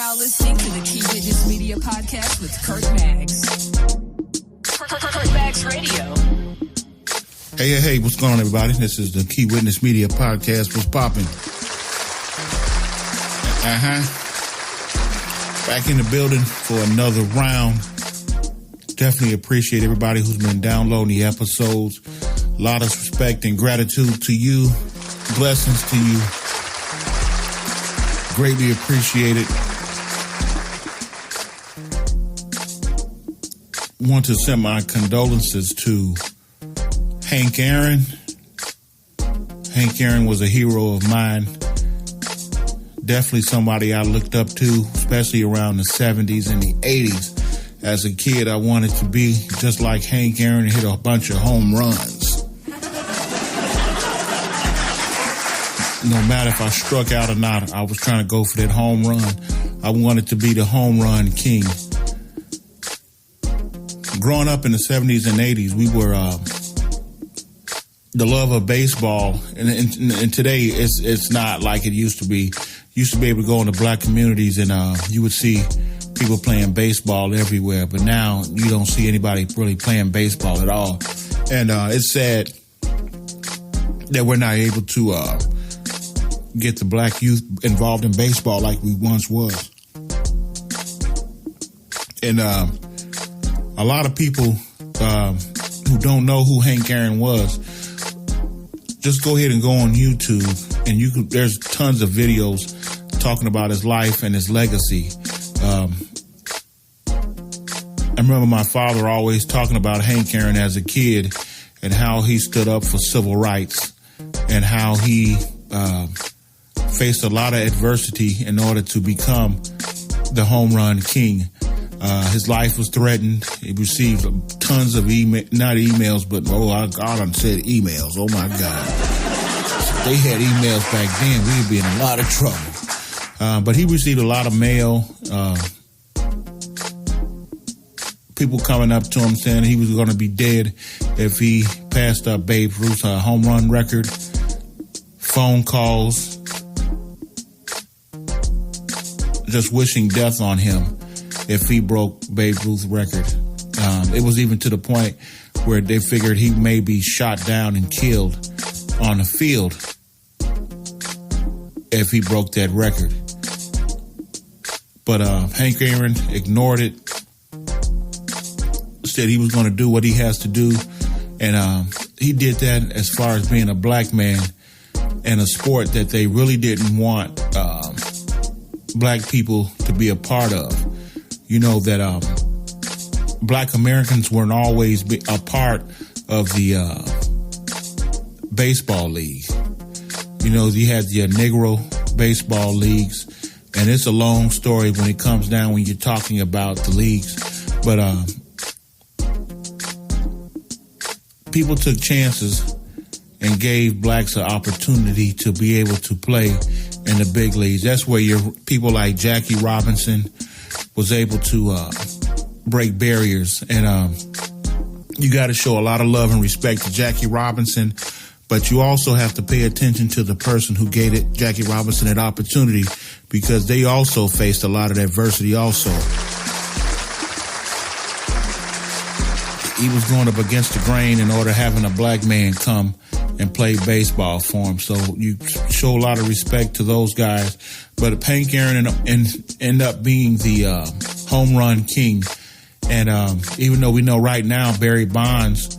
now listening to the Key Witness Media Podcast with Kurt Maggs. Kurt Maggs Radio. Hey, what's going on, everybody? This is the Key Witness Media Podcast. What's poppin'? Back in the building for another round. Definitely appreciate everybody who's been downloading the episodes. A lot of respect and gratitude to you. Blessings to you. Greatly appreciate it. Want to send my condolences to Hank Aaron. Hank Aaron was a hero of mine. Definitely somebody I looked up to, especially around the 70s and the 80s. As a kid, I wanted to be just like Hank Aaron and hit a bunch of home runs. No matter if I struck out or not, I was trying to go for that home run. I wanted to be the home run king. Growing up in the 70s and 80s, we were the love of baseball. And today, it's not like it used to be. Used to be able to go into black communities and you would see people playing baseball everywhere. But now you don't see anybody really playing baseball at all. And it's sad that we're not able to get the black youth involved in baseball like we once was. And a lot of people who don't know who Hank Aaron was, just go ahead and go on YouTube, and there's tons of videos talking about his life and his legacy. I remember my father always talking about Hank Aaron as a kid and how he stood up for civil rights and how he faced a lot of adversity in order to become the home run king. His life was threatened. He received tons of not emails, but I done said emails. Oh my God. If they had emails back then, we'd be in a lot of trouble. But he received a lot of mail. People coming up to him saying he was going to be dead if he passed up Babe Ruth's home run record. Phone calls. Just wishing death on him if he broke Babe Ruth's record. It was even to the point where they figured he may be shot down and killed on the field if he broke that record. But Hank Aaron ignored it, said he was going to do what he has to do, and he did that as far as being a black man in a sport that they really didn't want black people to be a part of. You know that black Americans weren't always a part of the baseball league. You know, you had the Negro baseball leagues, and it's a long story when it comes down when you're talking about the leagues. But people took chances and gave blacks an opportunity to be able to play in the big leagues. That's where your people like Jackie Robinson was able to break barriers. And you got to show a lot of love and respect to Jackie Robinson, but you also have to pay attention to the person who gave Jackie Robinson that opportunity, because they also faced a lot of adversity also. He was going up against the grain in order having a black man come and play baseball for him. So you show a lot of respect to those guys. But Hank Aaron ended up being the home run king. And even though we know right now Barry Bonds,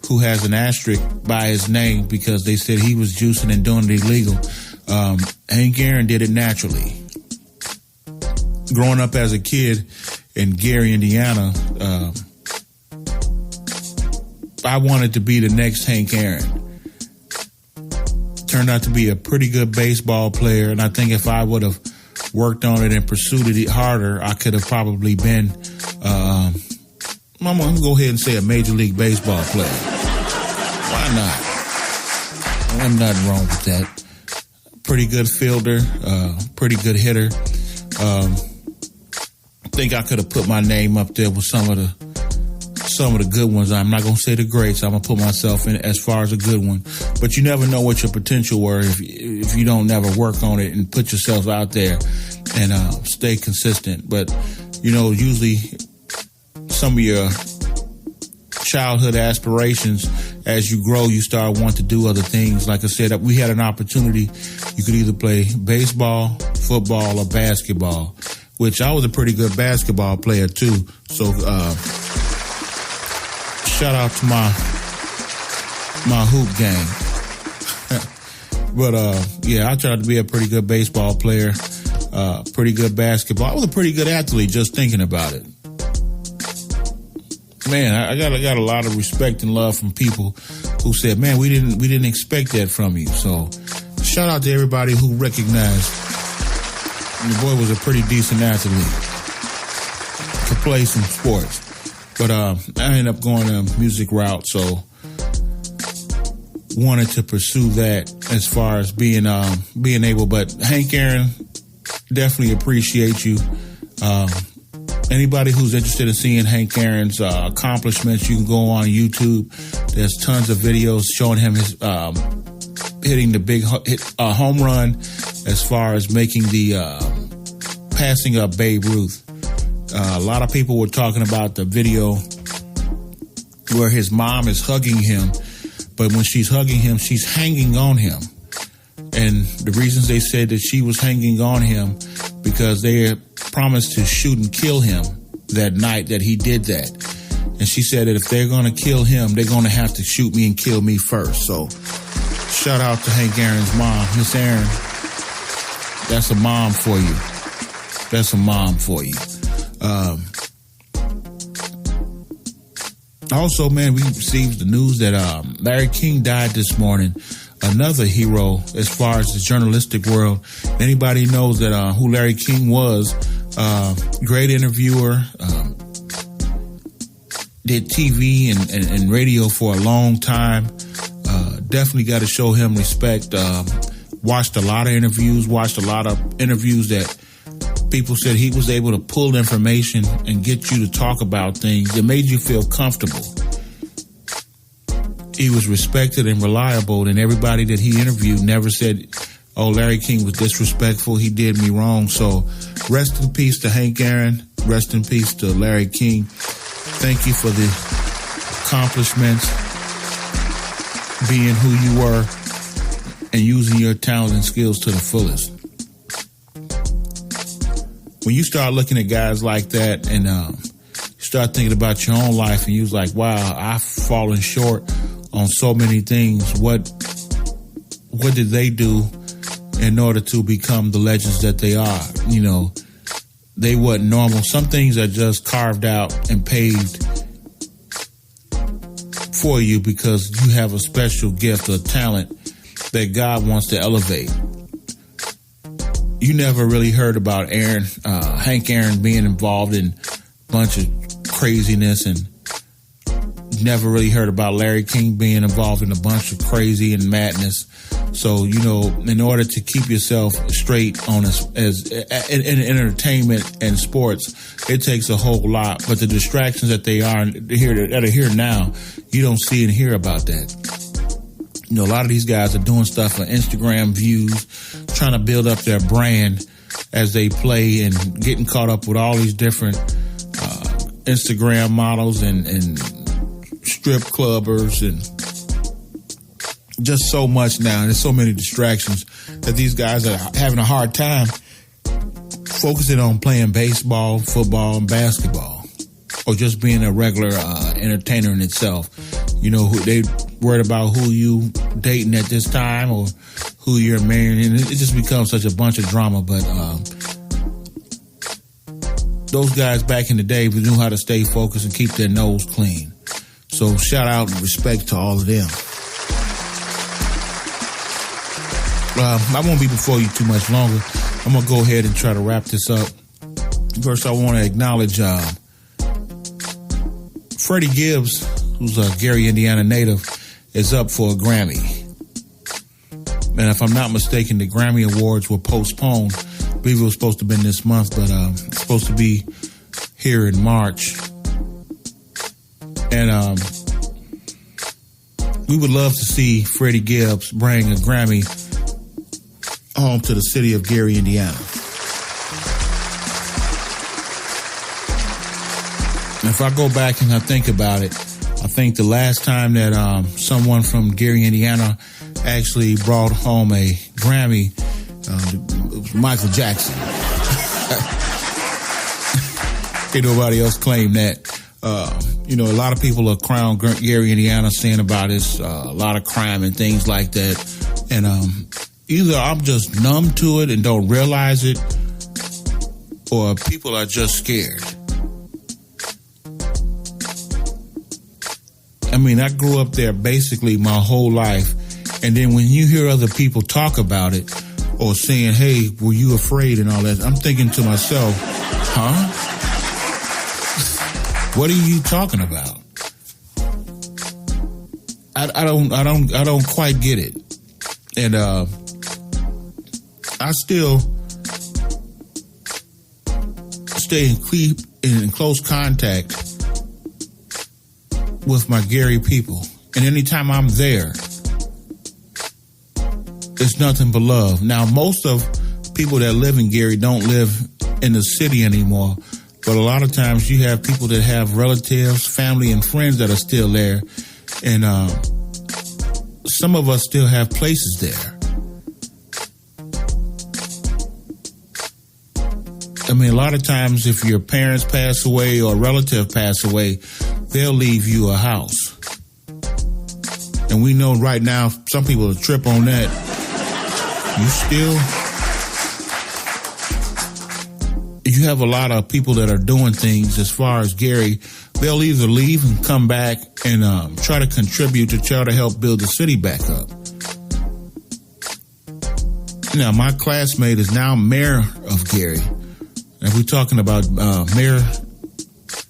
who has an asterisk by his name because they said he was juicing and doing it illegal, Hank Aaron did it naturally. Growing up as a kid in Gary, Indiana, I wanted to be the next Hank Aaron. Turned out to be a pretty good baseball player, and I think if I would have worked on it and pursued it harder, I could have probably been, I'm going to go ahead and say a Major League Baseball player. Why not? There's nothing wrong with that. Pretty good fielder, pretty good hitter. I think I could have put my name up there with some of the some of the good ones. I'm not going to say the greats. I'm going to put myself in as far as a good one. But you never know what your potential were if you don't never work on it and put yourself out there and stay consistent. But, usually some of your childhood aspirations, as you grow, you start wanting to do other things. Like I said, we had an opportunity. You could either play baseball, football, or basketball, which I was a pretty good basketball player too. So shout out to my hoop gang. But I tried to be a pretty good baseball player, pretty good basketball. I was a pretty good athlete, just thinking about it. Man, I got a lot of respect and love from people who said, "Man, we didn't expect that from you." So, shout out to everybody who recognized the boy was a pretty decent athlete to play some sports. But I ended up going a music route, so wanted to pursue that as far as being able. But Hank Aaron, definitely appreciate you. Anybody who's interested in seeing Hank Aaron's accomplishments, you can go on YouTube. There's tons of videos showing him his hitting the big home run as far as making the passing up Babe Ruth. A lot of people were talking about the video where his mom is hugging him, but when she's hugging him, she's hanging on him. And the reasons they said that she was hanging on him because they promised to shoot and kill him that night that he did that. And she said that if they're going to kill him, they're going to have to shoot me and kill me first. So shout out to Hank Aaron's mom. Miss Aaron, that's a mom for you. That's a mom for you. Also, man, we received the news that Larry King died this morning. Another hero as far as the journalistic world. Anybody knows that who Larry King was, great interviewer, did TV and radio for a long time. Definitely got to show him respect. Watched a lot of interviews that people said he was able to pull information and get you to talk about things that made you feel comfortable. He was respected and reliable, and everybody that he interviewed never said, "Oh, Larry King was disrespectful, he did me wrong." So rest in peace to Hank Aaron. Rest in peace to Larry King. Thank you for the accomplishments, being who you were, and using your talent and skills to the fullest. When you start looking at guys like that and you start thinking about your own life and you was like, wow, I've fallen short on so many things. What did they do in order to become the legends that they are? They wasn't normal. Some things are just carved out and paved for you because you have a special gift or talent that God wants to elevate. You never really heard about Hank Aaron being involved in a bunch of craziness, and never really heard about Larry King being involved in a bunch of crazy and madness. So, in order to keep yourself straight on as in entertainment and sports, it takes a whole lot. But the distractions that they are here now, you don't see and hear about that. A lot of these guys are doing stuff for Instagram views, trying to build up their brand as they play and getting caught up with all these different Instagram models and strip clubbers and just so much now. There's so many distractions that these guys are having a hard time focusing on playing baseball, football, and basketball, or just being a regular entertainer in itself. They worried about who you dating at this time or who you're marrying, and it just becomes such a bunch of drama. But those guys back in the day knew how to stay focused and keep their nose clean. So shout out and respect to all of them. I won't be before you too much longer. I'm going to go ahead and try to wrap this up. First, I want to acknowledge Freddie Gibbs, who's a Gary, Indiana native, is up for a Grammy. And if I'm not mistaken, the Grammy Awards were postponed. I believe it was supposed to have been this month, but it's supposed to be here in March. And we would love to see Freddie Gibbs bring a Grammy home to the city of Gary, Indiana. If I go back and I think about it, I think the last time that someone from Gary, Indiana actually brought home a Grammy, it was Michael Jackson. Ain't nobody else claim that. A lot of people are around Gary, Indiana saying about this, a lot of crime and things like that. And either I'm just numb to it and don't realize it, or people are just scared. I mean, I grew up there basically my whole life. And then when you hear other people talk about it or saying, hey, were you afraid and all that, I'm thinking to myself, huh? What are you talking about? I don't quite get it. And I still stay in close contact with my Gary people. And anytime I'm there, it's nothing but love. Now, most of people that live in Gary don't live in the city anymore. But a lot of times you have people that have relatives, family, and friends that are still there. And some of us still have places there. I mean, a lot of times if your parents pass away or a relative pass away, they'll leave you a house. And we know right now some people will trip on that. You have a lot of people that are doing things as far as Gary. They'll either leave and come back and try to contribute to try to help build the city back up. Now, my classmate is now mayor of Gary. And we're talking about Mayor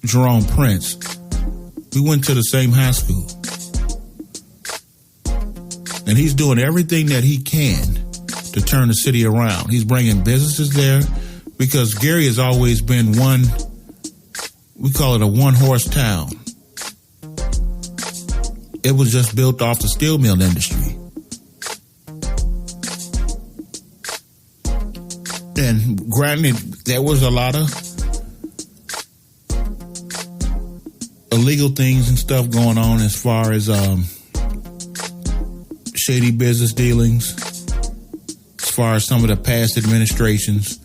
Jerome Prince. We went to the same high school. And he's doing everything that he can to turn the city around. He's bringing businesses there because Gary has always been we call it a one-horse town. It was just built off the steel mill industry. And granted, there was a lot of illegal things and stuff going on as far as shady business dealings, as far as some of the past administrations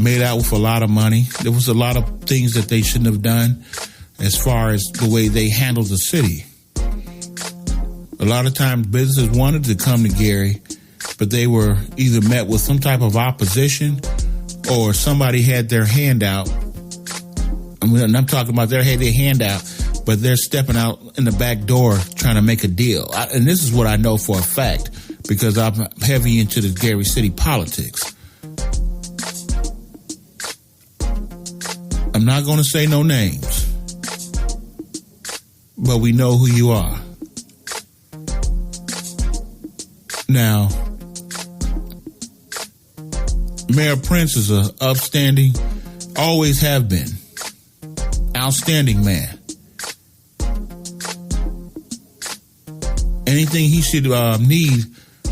made out with a lot of money. There was a lot of things that they shouldn't have done as far as the way they handled the city. A lot of times businesses wanted to come to Gary, but they were either met with some type of opposition or somebody had their hand out. I mean, I'm talking about they had their hand out, but they're stepping out in the back door trying to make a deal. And this is what I know for a fact because I'm heavy into the Gary City politics. I'm not going to say no names, but we know who you are. Now, Mayor Prince is an upstanding, always have been, outstanding man. Anything he should need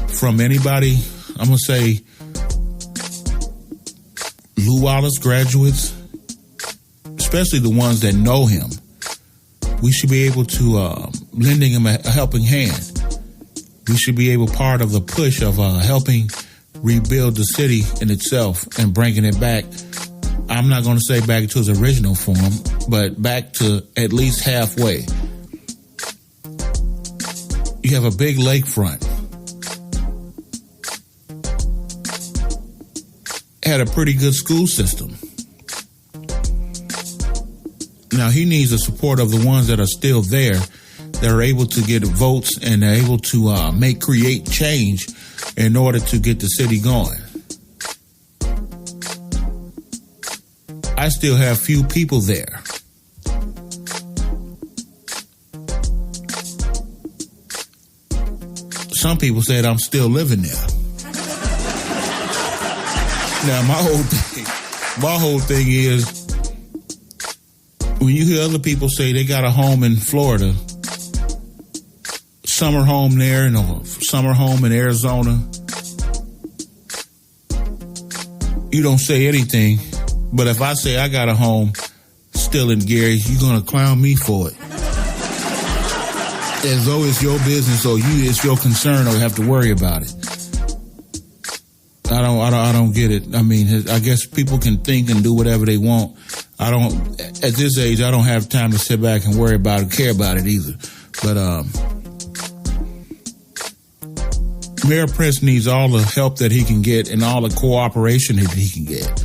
from anybody, I'm going to say Lou Wallace graduates, especially the ones that know him, we should be able to lending him a helping hand. We should be able part of the push of helping rebuild the city in itself and bringing it back. I'm not going to say back to its original form, but back to at least halfway. You have a big lakefront. Had a pretty good school system. Now, he needs the support of the ones that are still there, that are able to get votes and are able to create change in order to get the city going. I still have few people there. Some people said I'm still living there. Now, my whole thing is, when you hear other people say they got a home in Florida, summer home there, and a summer home in Arizona, you don't say anything. But if I say I got a home still in Gary, you're going to clown me for it. As though it's your business or it's your concern or you have to worry about it. I don't get it. I mean, I guess people can think and do whatever they want. At this age, I don't have time to sit back and worry about it, care about it either. But Mayor Prince needs all the help that he can get and all the cooperation that he can get.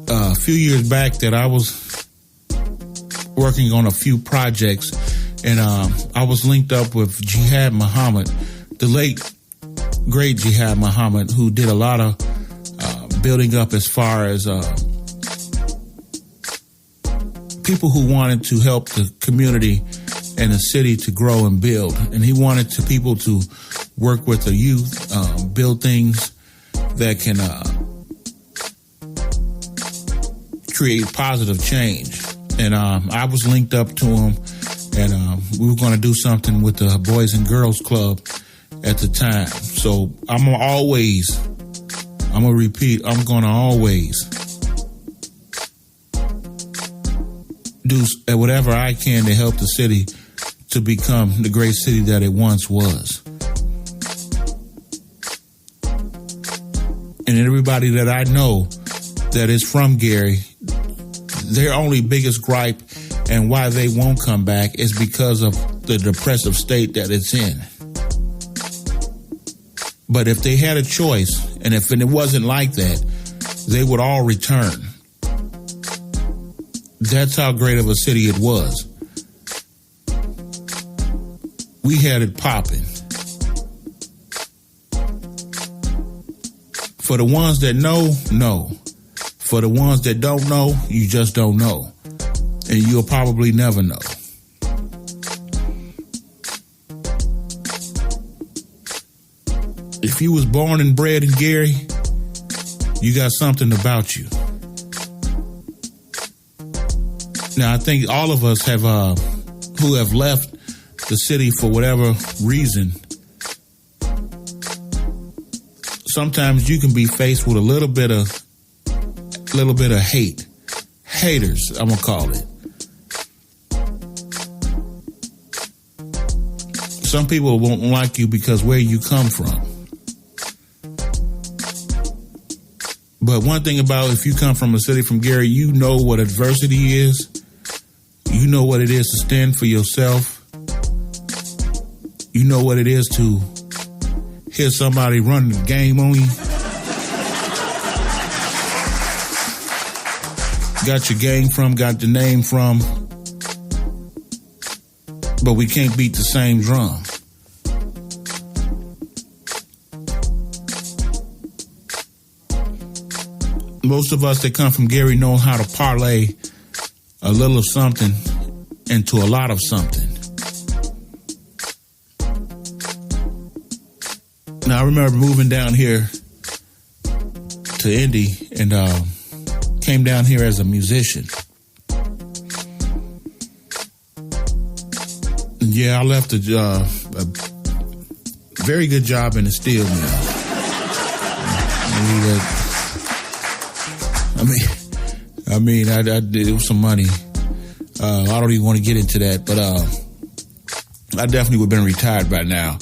A few years back that I was working on a few projects, and I was linked up with Jihad Muhammad, the late, great Jihad Muhammad, who did a lot of building up as far as people who wanted to help the community and the city to grow and build. And he wanted people to work with the youth, build things that can create positive change. And I was linked up to him, and we were going to do something with the Boys and Girls Club at the time. So I'm going to always do whatever I can to help the city to become the great city that it once was. And everybody that I know that is from Gary, their only biggest gripe and why they won't come back is because of the depressive state that it's in. But if they had a choice, and if it wasn't like that, they would all return. That's how great of a city it was. We had it popping. For the ones that know. For the ones that don't know, you just don't know. And you'll probably never know. If you was born and bred in Gary, you got something about you. Now, I think all of us have, who have left the city for whatever reason, sometimes you can be faced with a little bit of hate. Haters, I'm going to call it. Some people won't like you because where you come from. But one thing about if you come from a city from Gary, you know what adversity is. You know what it is to stand for yourself. You know what it is to hear somebody running the game on you. Got your gang from, got the name from, but we can't beat the same drum. Most of us that come from Gary know how to parlay a little of something into a lot of something. Now, I remember moving down here to Indy and came down here as a musician. And yeah, I left a very good job in the steel mill. I did, it was some money. I don't even want to get into that, but I definitely would have been retired by now.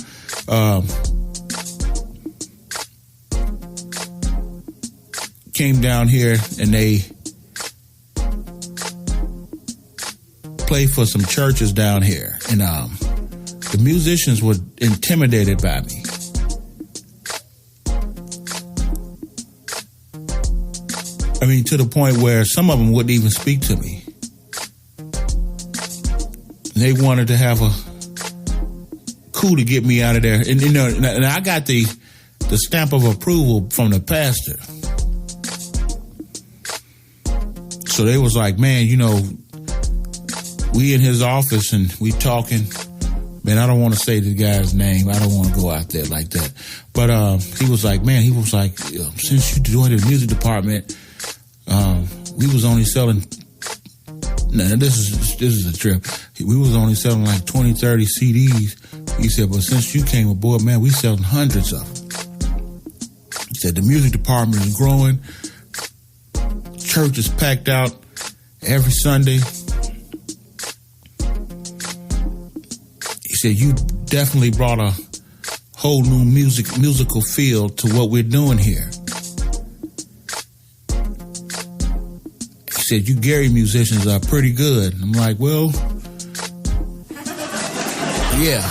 Came down here and they played for some churches down here, and the musicians were intimidated by me. I mean, to the point where some of them wouldn't even speak to me. They wanted to have a coup to get me out of there. And, you know, and I got the stamp of approval from the pastor. So they was like, man, you know, we in his office and we talking. Man, I don't want to say the guy's name. I don't want to go out there like that. But he was like, since you joined the music department, we was only selling. Now this is a trip. We was only selling like 20, 30 CDs. He said, but since you came aboard, man, we selling hundreds of them. He said the music department is growing. Church is packed out every Sunday. He said you definitely brought a whole new musical feel to what we're doing here. He said you Gary musicians are pretty good. I'm like, well, yeah.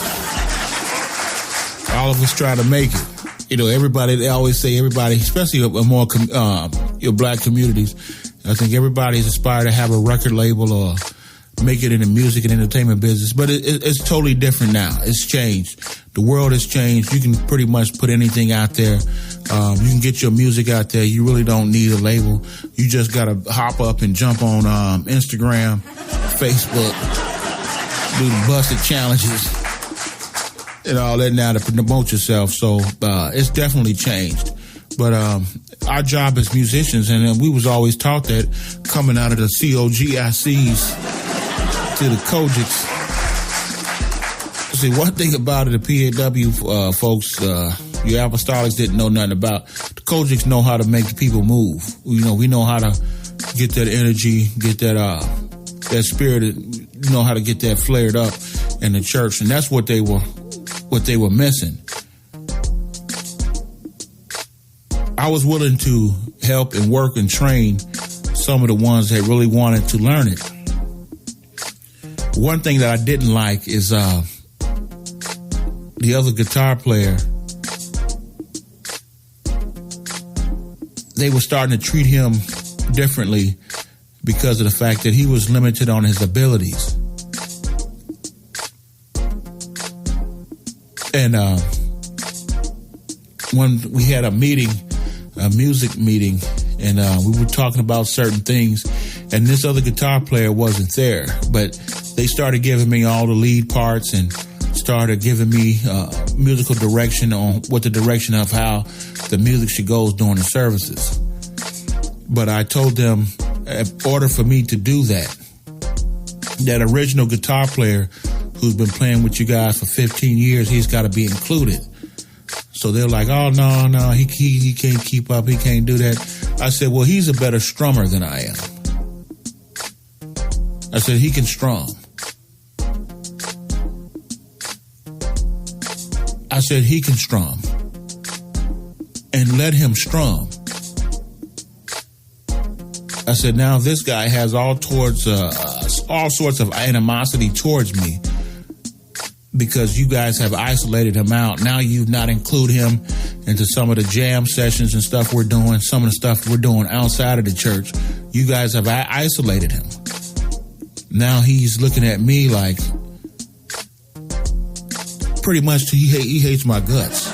All of us try to make it. You know, everybody, they always say everybody, especially more your black communities, I think everybody's aspired to have a record label or make it in the music and entertainment business. But it's totally different now. It's changed. The world has changed. You can pretty much put anything out there. You can get your music out there. You really don't need a label. You just got to hop up and jump on Instagram, Facebook, do the busted challenges and all that now to promote yourself. So it's definitely changed. But our job as musicians, and we was always taught that coming out of the COGICs to the Kojics. See, one thing about it, the PAW folks, your apostolics didn't know nothing about. The Kojics know how to make people move. You know, we know how to get that energy, get that spirit, you know how to get that flared up in the church. And that's what they were missing. I was willing to help and work and train some of the ones that really wanted to learn it. One thing that I didn't like is the other guitar player. They were starting to treat him differently because of the fact that he was limited on his abilities. And when we had a music meeting, and we were talking about certain things, and this other guitar player wasn't there, but they started giving me all the lead parts and started giving me musical direction on what the direction of how the music should go during the services. But I told them, in order for me to do that original guitar player who's been playing with you guys for 15 years, he's got to be included. So they're like, oh, no, he can't keep up. He can't do that. I said, well, he's a better strummer than I am. I said, he can strum. I said, he can strum. And let him strum. I said, now this guy has all sorts of animosity towards me because you guys have isolated him out. Now you've not included him into some of the jam sessions and stuff we're doing, some of the stuff we're doing outside of the church. You guys have isolated him. Now he's looking at me like, pretty much he hates my guts.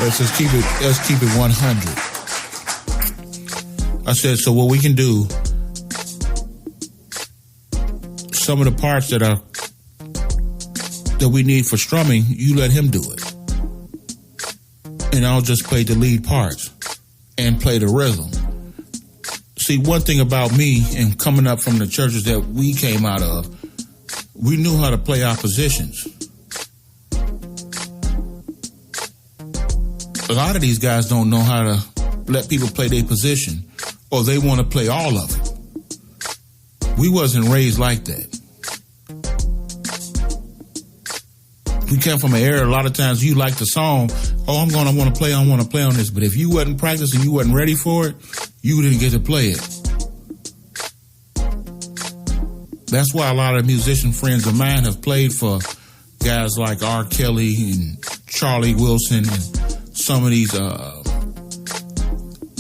Let's keep it 100. I said, so what we can do, some of the parts that we need for strumming, you let him do it. And I'll just play the lead parts and play the rhythm. See, one thing about me and coming up from the churches that we came out of, we knew how to play our positions. A lot of these guys don't know how to let people play their position, or they want to play all of it. We wasn't raised like that. We come from an era, a lot of times you like the song, oh, I want to play on this. But if you wasn't practicing, you wasn't ready for it, you didn't get to play it. That's why a lot of musician friends of mine have played for guys like R. Kelly and Charlie Wilson and some of these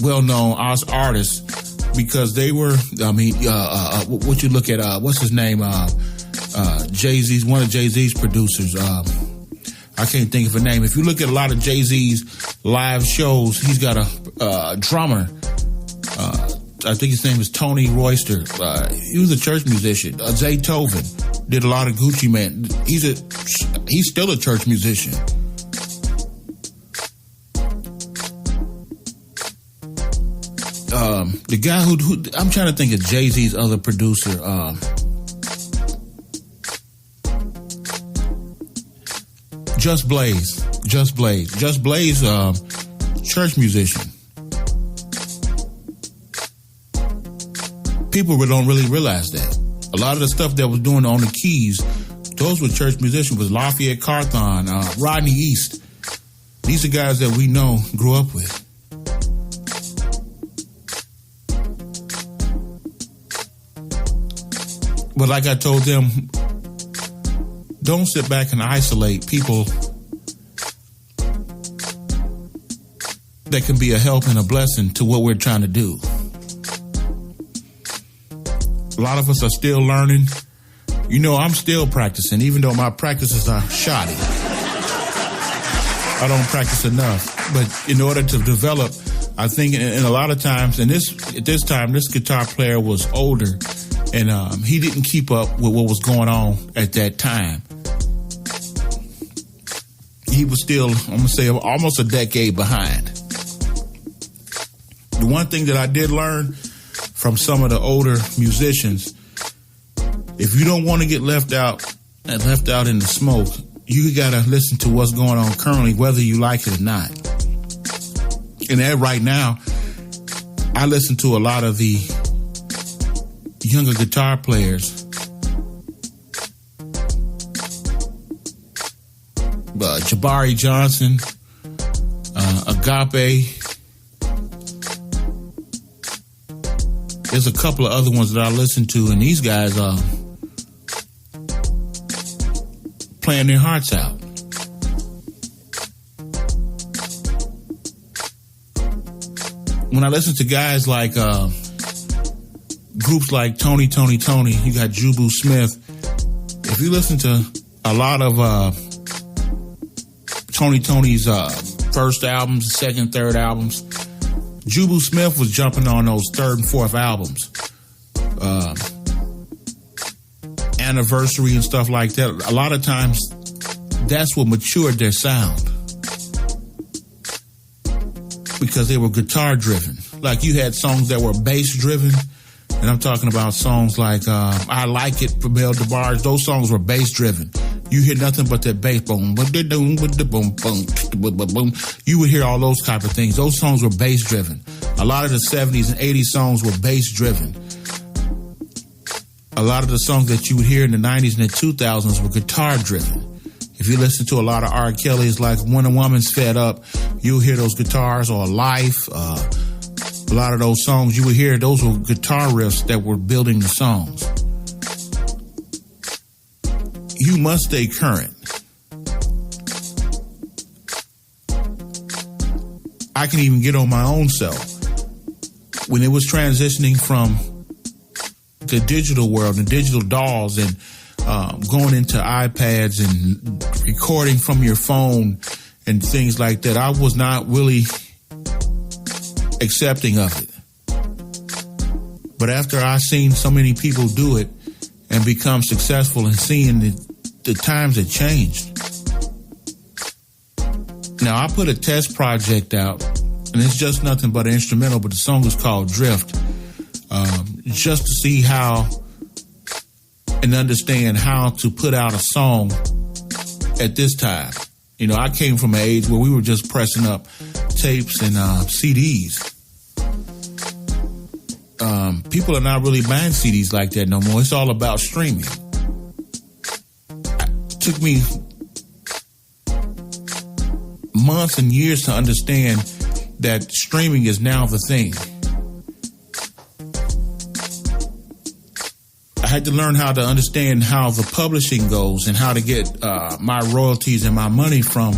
well-known artists, because they were, what you look at, what's his name, Jay-Z's, one of Jay-Z's producers, I can't think of a name. If you look at a lot of Jay-Z's live shows, he's got a drummer, I think his name is Tony Royster. He was a church musician. Zaytoven did a lot of Gucci Mane. He's still a church musician. the guy who I'm trying to think of Jay-Z's other producer. Just Blaze, church musician. People don't really realize that. A lot of the stuff that was doing on the keys, those were church musicians. Was Lafayette Carthon, Rodney East. These are guys that we know, grew up with. But like I told them, don't sit back and isolate people that can be a help and a blessing to what we're trying to do. A lot of us are still learning. You know, I'm still practicing, even though my practices are shoddy. I don't practice enough. But in order to develop, I think, and a lot of times, and at this time, this guitar player was older, and he didn't keep up with what was going on at that time. He was still, I'm going to say, almost a decade behind. The one thing that I did learn from some of the older musicians, if you don't want to get left out in the smoke, you got to listen to what's going on currently, whether you like it or not. And that right now, I listen to a lot of the younger guitar players. Jabari Johnson, Agape. There's a couple of other ones that I listen to, and these guys are playing their hearts out. When I listen to guys like groups like Tony, you got Jubu Smith. If you listen to a lot of Tony's first albums, second, third albums, Jubu Smith was jumping on those third and fourth albums. Anniversary and stuff like that. A lot of times, that's what matured their sound. Because they were guitar driven. Like you had songs that were bass driven. And I'm talking about songs like I Like It from Bell DeBarge. Those songs were bass driven. You hear nothing but that bass boom, boom. You would hear all those type of things. Those songs were bass driven. A lot of the 70s and 80s songs were bass driven. A lot of the songs that you would hear in the 90s and the 2000s were guitar driven. If you listen to a lot of R. Kelly, it's like When a Woman's Fed Up, you'll hear those guitars, or Life. A lot of those songs you would hear, those were guitar riffs that were building the songs. You must stay current. I can even get on my own self. When it was transitioning from the digital world and digital dolls and going into iPads and recording from your phone and things like that, I was not really accepting of it. But after I seen so many people do it and become successful and seeing the times have changed. Now, I put a test project out, and it's just nothing but an instrumental, but the song is called Drift, just to see how and understand how to put out a song at this time. You know, I came from an age where we were just pressing up tapes and CDs. People are not really buying CDs like that no more. It's all about streaming. It took me months and years to understand that streaming is now the thing. I had to learn how to understand how the publishing goes and how to get my royalties and my money from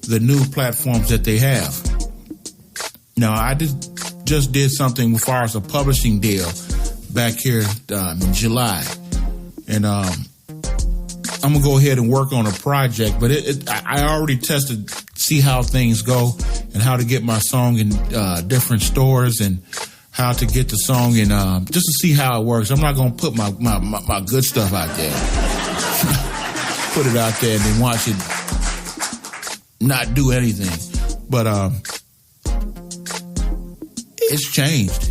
the new platforms that they have. Now, I just did something as far as a publishing deal back here in July. And I'm going to go ahead and work on a project. But I already tested, see how things go and how to get my song in different stores and how to get the song in, just to see how it works. I'm not going to put my good stuff out there. Put it out there and then watch it not do anything. But it's changed.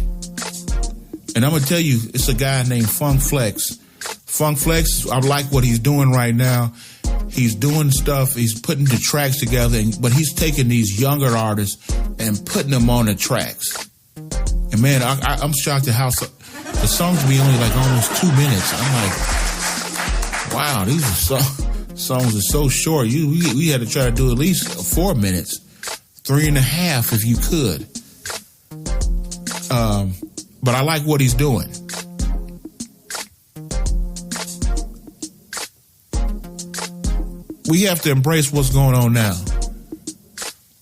And I'm going to tell you, it's a guy named Funk Flex. Funk Flex, I like what he's doing right now. He's doing stuff, he's putting the tracks together, but he's taking these younger artists and putting them on the tracks. And man, I'm shocked at how the songs be only like almost 2 minutes. I'm like, wow, these are songs are so short. We had to try to do at least 4 minutes, 3.5 if you could. But I like what he's doing. We have to embrace what's going on now,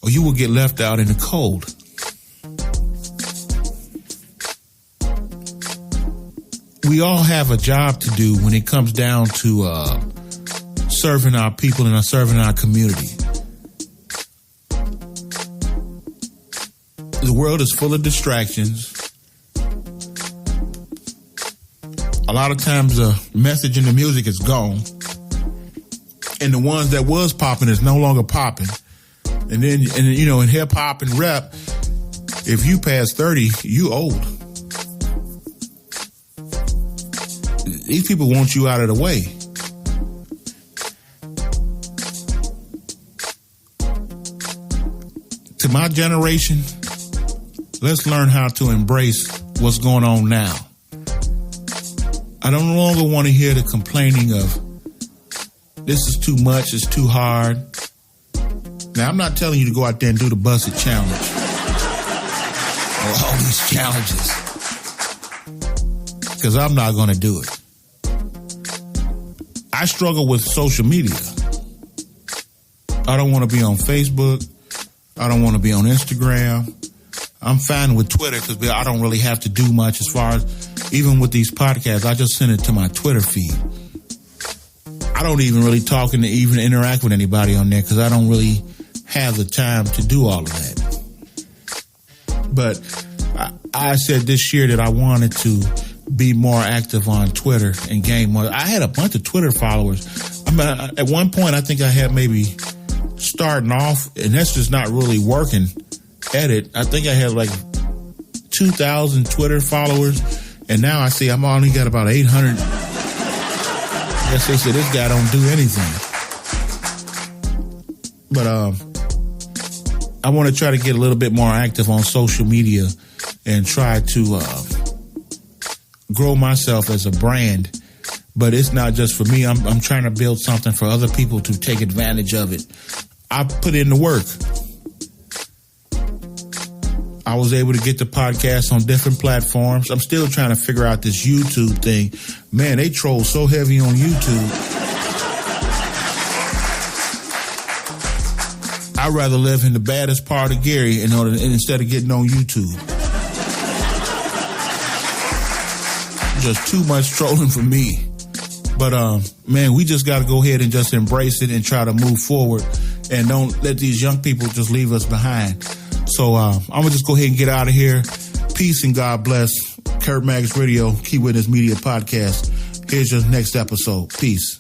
or you will get left out in the cold. We all have a job to do when it comes down to serving our people and serving our community. The world is full of distractions. A lot of times the message in the music is gone. And the ones that was popping is no longer popping. And then, in hip hop and rap, if you pass 30, you old. These people want you out of the way. To my generation, let's learn how to embrace what's going on now. I no longer want to hear the complaining of, this is too much, it's too hard. Now, I'm not telling you to go out there and do the Busted Challenge or all these challenges, because I'm not going to do it. I struggle with social media. I don't want to be on Facebook. I don't want to be on Instagram. I'm fine with Twitter because I don't really have to do much as far as, even with these podcasts, I just send it to my Twitter feed. I don't even really talk and even interact with anybody on there because I don't really have the time to do all of that. But I said this year that I wanted to be more active on Twitter and gain more. I had a bunch of Twitter followers. At one point, I think I had maybe starting off, and that's just not really working at it. I think I had like 2,000 Twitter followers, and now I see I'm only got about 800. I guess they said this guy don't do anything. But I want to try to get a little bit more active on social media and try to grow myself as a brand. But it's not just for me. I'm trying to build something for other people to take advantage of it. I put in the work. I was able to get the podcast on different platforms. I'm still trying to figure out this YouTube thing. Man, they troll so heavy on YouTube. I'd rather live in the baddest part of Gary instead of getting on YouTube. Just too much trolling for me. But, man, we just got to go ahead and just embrace it and try to move forward. And don't let these young people just leave us behind. So I'm going to just go ahead and get out of here. Peace and God bless. Kurt Maggs Radio, Key Witness Media Podcast. Here's your next episode. Peace.